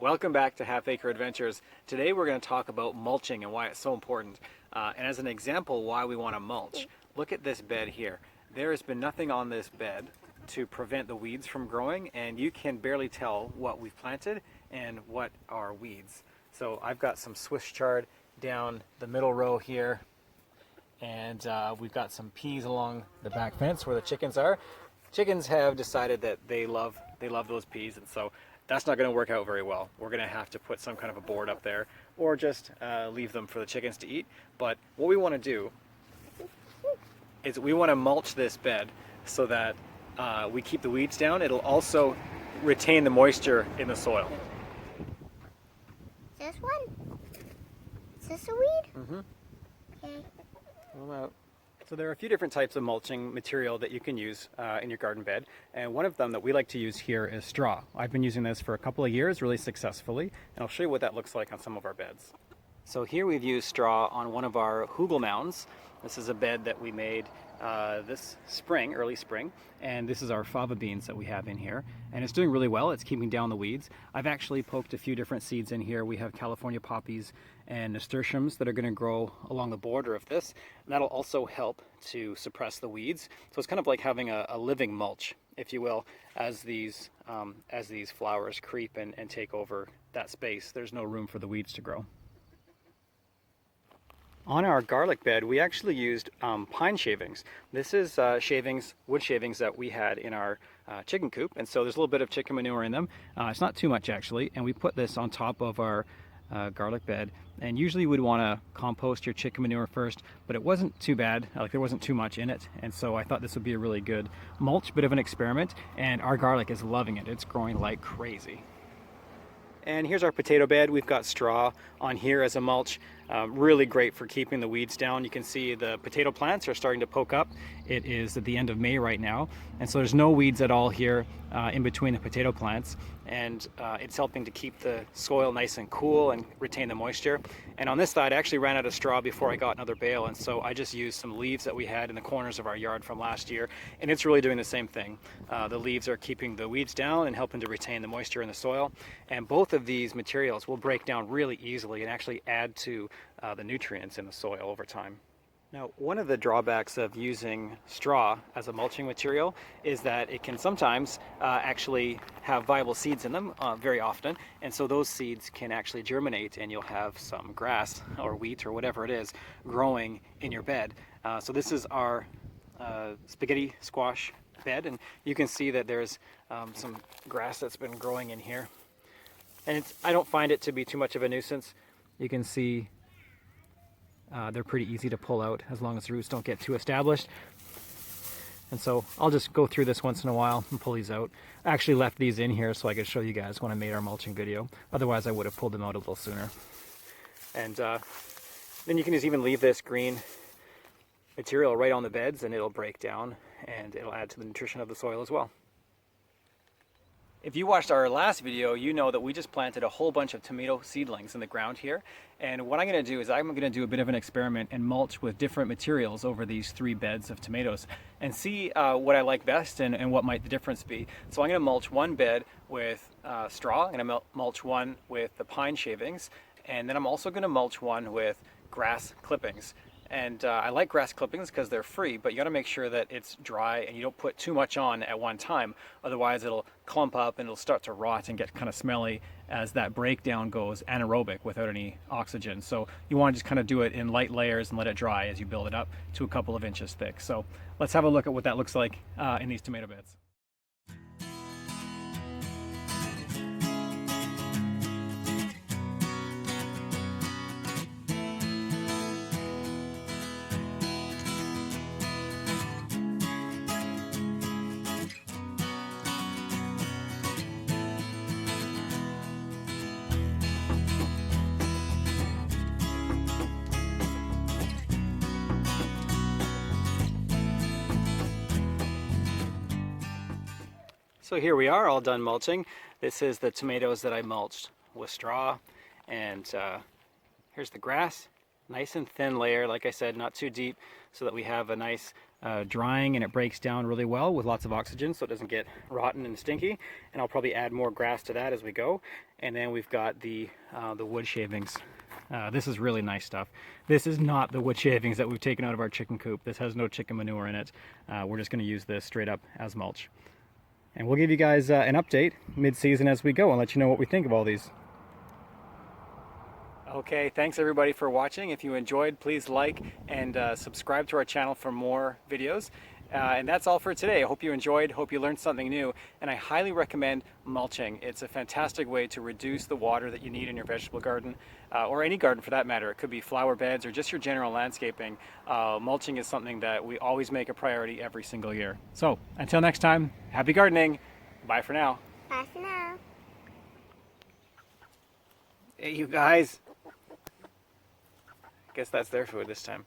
Welcome back to Half Acre Adventures. Today we're going to talk about mulching and why it's so important. And as an example why we want to mulch, look at this bed here. There has been nothing on this bed to prevent the weeds from growing, and you can barely tell what we've planted and what are weeds. So I've got some Swiss chard down the middle row here, and we've got some peas along the back fence where the chickens are. Chickens have decided that they love those peas, and so that's not going to work out very well. We're going to have to put some kind of a board up there or just leave them for the chickens to eat. But what we want to do is we want to mulch this bed so that we keep the weeds down. It'll also retain the moisture in the soil. This one? Is this a weed? Mm-hmm. Okay. So there are a few different types of mulching material that you can use in your garden bed, and one of them that we like to use here is straw. I've been using this for a couple of years really successfully, and I'll show you what that looks like on some of our beds. So here we've used straw on one of our hugel mounds. This is a bed that we made this spring, early spring, and this is our fava beans that we have in here, and it's doing really well. It's keeping down the weeds. I've actually poked a few different seeds in here. We have California poppies and nasturtiums that are going to grow along the border of this, and that'll also help to suppress the weeds. So it's kind of like having a living mulch, if you will, as these flowers creep and take over that space. There's no room for the weeds to grow. On our garlic bed, we actually used pine shavings. This is wood shavings that we had in our chicken coop, and so there's a little bit of chicken manure in them. It's not too much actually, and we put this on top of our garlic bed. And usually you would want to compost your chicken manure first, but it wasn't too bad. Like, there wasn't too much in it, and so I thought this would be a really good mulch, bit of an experiment, and our garlic is loving it. It's growing like crazy. And here's our potato bed. We've got straw on here as a mulch. Really great for keeping the weeds down. You can see the potato plants are starting to poke up. It is at the end of May right now, and so there's no weeds at all here in between the potato plants, and it's helping to keep the soil nice and cool and retain the moisture. And on this side, I actually ran out of straw before I got another bale, and so I just used some leaves that we had in the corners of our yard from last year, and it's really doing the same thing. The leaves are keeping the weeds down and helping to retain the moisture in the soil, and both of these materials will break down really easily and actually add to the nutrients in the soil over time. Now, one of the drawbacks of using straw as a mulching material is that it can sometimes actually have viable seeds in them very often, and so those seeds can actually germinate and you'll have some grass or wheat or whatever it is growing in your bed. So this is our spaghetti squash bed, and you can see that there's some grass that's been growing in here, and I don't find it to be too much of a nuisance. You can see they're pretty easy to pull out as long as the roots don't get too established. And so I'll just go through this once in a while and pull these out. I actually left these in here so I could show you guys when I made our mulching video. Otherwise I would have pulled them out a little sooner. And then you can just even leave this green material right on the beds and it'll break down and it'll add to the nutrition of the soil as well. If you watched our last video, you know that we just planted a whole bunch of tomato seedlings in the ground here. And what I'm going to do is I'm going to do a bit of an experiment and mulch with different materials over these 3 beds of tomatoes and see what I like best and what might the difference be. So I'm going to mulch one bed with straw, I'm going to mulch one with the pine shavings, and then I'm also going to mulch one with grass clippings. And I like grass clippings because they're free, but you got to make sure that it's dry and you don't put too much on at one time. Otherwise it'll clump up and it'll start to rot and get kind of smelly as that breakdown goes anaerobic without any oxygen. So you want to just kind of do it in light layers and let it dry as you build it up to a couple of inches thick. So let's have a look at what that looks like in these tomato beds. So here we are, all done mulching. This is the tomatoes that I mulched with straw, and here's the grass. Nice and thin layer, like I said, not too deep, so that we have a nice drying, and it breaks down really well with lots of oxygen so it doesn't get rotten and stinky. And I'll probably add more grass to that as we go. And then we've got the wood shavings. This is really nice stuff. This is not the wood shavings that we've taken out of our chicken coop. This has no chicken manure in it. We're just going to use this straight up as mulch. And we'll give you guys an update mid-season as we go and let you know what we think of all these. Okay, thanks everybody for watching. If you enjoyed, please like and subscribe to our channel for more videos. And that's all for today. I hope you enjoyed, hope you learned something new, and I highly recommend mulching. It's a fantastic way to reduce the water that you need in your vegetable garden, or any garden for that matter. It could be flower beds or just your general landscaping. Mulching is something that we always make a priority every single year. So until next time, happy gardening. Bye for now. Bye for now. Hey, you guys. Guess that's their food this time.